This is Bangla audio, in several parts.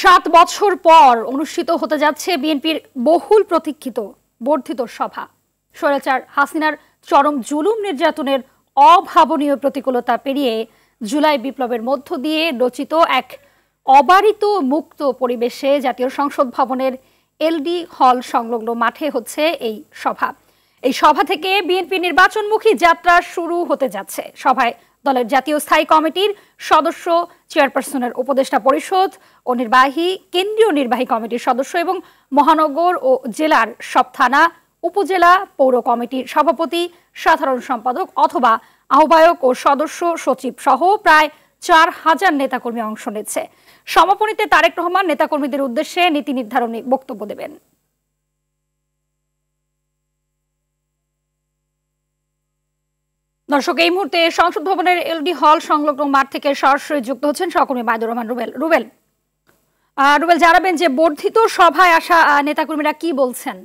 7 বছর পর অনুষ্ঠিত হতে যাচ্ছে বিএনপির বহুল প্রতীক্ষিত বর্ধিত সভা। স্বৈরাচার হাসিনার চরম জুলুম নির্যাতনের অভাবনীয় প্রতিকূলতা পেরিয়ে জুলাই বিপ্লবের মধ্য দিয়ে রচিত এক অবারিত মুক্ত পরিবেশে জাতীয় সংসদ ভবনের এলডি হল সংলগ্ন মাঠে হচ্ছে এই সভা। এই সভা থেকে বিএনপি নির্বাচনমুখী যাত্রা শুরু হতে যাচ্ছে। সভায় দলের জাতীয় স্থায়ী কমিটির সদস্য, চেয়ারপারসনের উপদেষ্টা পরিষদ ও কেন্দ্রীয় নির্বাহী কমিটির সদস্য এবং মহানগর ও জেলার সব থানা, উপজেলা, পৌর কমিটির সভাপতি, সাধারণ সম্পাদক অথবা আহ্বায়ক ও সদস্য সচিব সহ প্রায় 4000 নেতাকর্মী অংশ নিচ্ছে। সমাপনীতে তারেক রহমান নেতাকর্মীদের উদ্দেশ্যে নীতি নির্ধারণী বক্তব্য দেবেন। দর্শক, এই মুহূর্তে সংসদ ভবনের এলডি হল সংলগ্ন মাঠ থেকে সরাসরি যুক্ত হচ্ছেন সহকর্মী বায়দুর রহমান রুবেল। জানাবেন যে বর্ধিত সভায় আসা নেতাকর্মীরা কি বলছেন?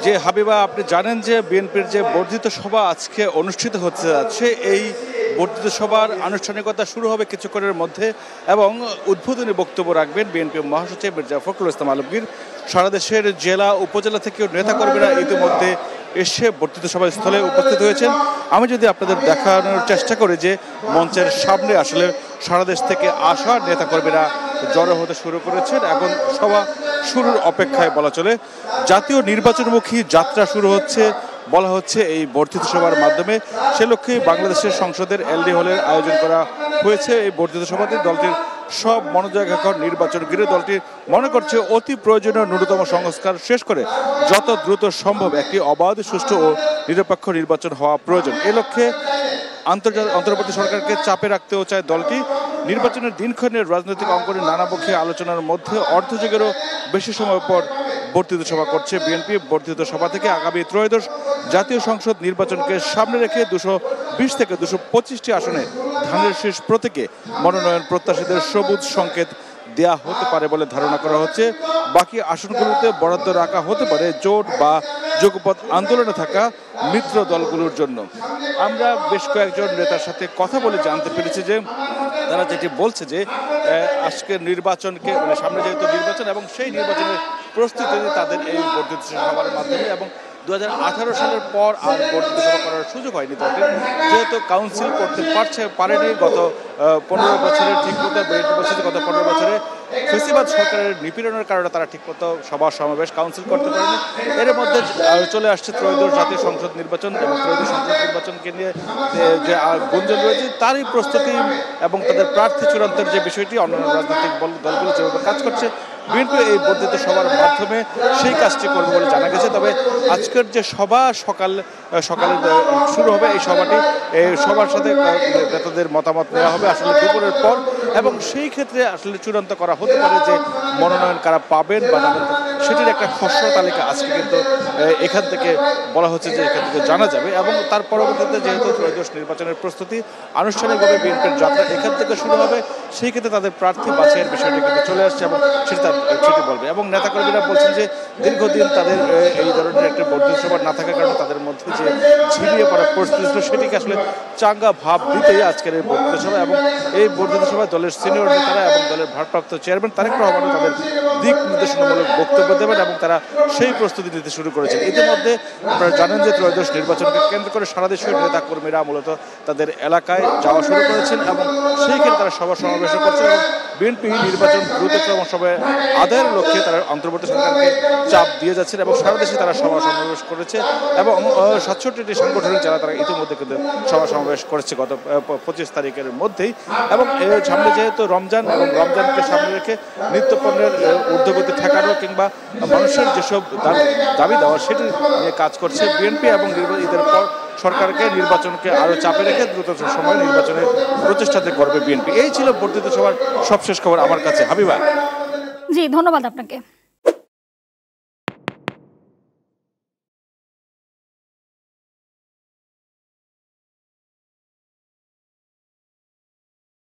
যে হাবিবা, আপনি জানেন যে বিএনপির যে বর্ধিত সভা আজকে অনুষ্ঠিত হতে যাচ্ছে, এই বর্ধিত সভার আনুষ্ঠানিকতা শুরু হবে কিছুক্ষণের মধ্যে এবং উদ্বোধনী বক্তব্য রাখবেন বিএনপি মহাসচিব মির্জা ফখরুল ইসলাম আলমগীর। সারা দেশের জেলা উপজেলা থেকেও নেতাকর্মীরা ইতিমধ্যে এসে বর্ধিত সভার স্থলে উপস্থিত হয়েছেন। আমি যদি আপনাদের দেখানোর চেষ্টা করি যে মঞ্চের সামনে আসলে সারা দেশ থেকে আসা নেতাকর্মীরা জড়ো হতে শুরু করেছেন। এখন সভা শুরুর অপেক্ষায় বলা চলে। জাতীয় নির্বাচনমুখী যাত্রা শুরু হচ্ছে বলা হচ্ছে এই বর্ধিত সভার মাধ্যমে। সে লক্ষ্যে বাংলাদেশের সংসদের এলডি হলের আয়োজন করা হয়েছে। এই বর্ধিত সভাতে দলটির সব মনোযোগ এখন নির্বাচন ঘিরে। দলটি মনে করছে অতি প্রয়োজনীয় ন্যূনতম সংস্কার শেষ করে যত দ্রুত সম্ভব একটি অবাধ, সুষ্ঠু ও নিরপেক্ষ নির্বাচন হওয়া প্রয়োজন। এ লক্ষ্যে অন্তর্বর্তী সরকারকে চাপে রাখতেও চায় দলটি। নির্বাচনের দিনক্ষণের রাজনৈতিক অঙ্গনে নানাপক্ষী আলোচনার মধ্যে অর্ধযুগেরও বেশি সময় পর বর্ধিত সভা করছে বিএনপি। বর্ধিত সভা থেকে আগামী ত্রয়োদশ জাতীয় সংসদ নির্বাচনকে সামনে রেখে 220 থেকে 225টি আসনে ধানের শীষ প্রতীকে মনোনয়ন প্রত্যাশীদের সবুজ সংকেত দেয়া হতে পারে বলে ধারণা করা হচ্ছে। বাকি আসনগুলোতে বরাদ্দ রাখা হতে পারে জোট বা যুগপৎ আন্দোলনে থাকা মিত্র দলগুলোর জন্য। আমরা বেশ কয়েকজন নেতার সাথে কথা বলে জানতে পেরেছি যে তারা যেটি বলছে যে আজকের নির্বাচনকে সামনে যেহেতু নির্বাচন এবং সেই নির্বাচনের প্রস্তুতি তাদের এই বর্ধিত সভার মাধ্যমে এবং 2018 সালের পর আর বর্ধিত সভা করার সুযোগ হয়নি তাদের, যেহেতু কাউন্সিল করতে পারেনি গত 15 বছরের ঠিকমতো। গত 15 বছরে ফেসিবাদ সরকারের নিপীড়নের কারণে তারা ঠিকমতো সভা সমাবেশ কাউন্সিল করতে পারেনি। এর মধ্যে চলে আসছে ত্রয়োদশ জাতীয় সংসদ নির্বাচন এবং ত্রয়োদশ সংসদ নির্বাচনকে নিয়ে যে গুঞ্জন রয়েছে তারই প্রস্তুতি এবং তাদের প্রার্থী চূড়ান্তের যে বিষয়টি অন্যান্য রাজনৈতিক দলগুলো যেভাবে কাজ করছে, বিএনপি এই বর্ধিত সভার মাধ্যমে সেই কাজটি করবে বলে জানা গেছে। তবে আজকের যে সভা সকালে শুরু হবে, এই সবার সাথে নেতাদের মতামত নেওয়া হবে আসলে দুপুরের পর এবং সেই ক্ষেত্রে আসলে চূড়ান্ত করা হতে পারে যে মনোনয়ন কারা পাবেন বা নেবেন সেটির একটা খসড়া তালিকা আজকে কিন্তু এখান থেকে বলা হচ্ছে যে এখান থেকে জানা যাবে এবং তার পরবর্তীতে যেহেতু ত্রয়োদশ নির্বাচনের প্রস্তুতি আনুষ্ঠানিকভাবে বিএনপির যাত্রা এখান থেকে শুরু হবে, সেই ক্ষেত্রে তাদের প্রার্থী বাছাইয়ের বিষয়টি কিন্তু চলে আসছে এবং সেটি বলবে। এবং নেতাকর্মীরা বলছেন যে দীর্ঘদিন তাদের এই ধরনের একটা বর্ধিত সভা না থাকার কারণে তাদের মধ্যে যে ঝিমিয়ে পড়া পরিস্থিতি ছিল সেটিকে আসলে চাঙ্গা ভাব দিতেই আজকের এই বর্ধিত সভা এবং এই বর্ধিত সভায় দলের সিনিয়র নেতারা এবং দলের ভারপ্রাপ্ত চেয়ারম্যান তারেক রহমানও তাদের দিক নির্দেশনামূলক বক্তব্য দেবেন এবং তারা সেই প্রস্তুতি নিতে শুরু করেছেন। ইতিমধ্যে আপনারা জানেন যে ত্রয়োদশ নির্বাচনকে কেন্দ্র করে সারা দেশের নেতাকর্মীরা মূলত তাদের এলাকায় যাওয়া শুরু করেছেন এবং সেই ক্ষেত্রে তারা সভা সমাবেশ করছেন এবং বিএনপি নির্বাচন দ্রুততম সময়ে আদায়ের লক্ষ্যে তারা অন্তর্বর্তী সরকারকে চাপ দিয়ে যাচ্ছেন এবং সারা দেশে তারা সভা সমাবেশ করেছে এবং 67টি সাংগঠনিক যারা তারা ইতিমধ্যে কিন্তু সভা সমাবেশ করেছে গত 25 তারিখের মধ্যেই। এবং এর সামনে যেহেতু রমজান এবং রমজানকে সামনে রেখে নিত্যপণ্যের ঊর্ধ্বগতি ঠেকানো কিংবা মানুষের যেসব দাবি দেওয়া সেটি নিয়ে কাজ করছে বিএনপি এবং ঈদের পর সরকারকে নির্বাচনকে আরো চাপে রেখে দ্রুত সময় নির্বাচনের প্রচেষ্টাতে করবে বিএনপি। এই ছিল বর্ধিত সভার সবশেষ খবর আমার কাছে। হাবিবা। জি, ধন্যবাদ আপনাকে।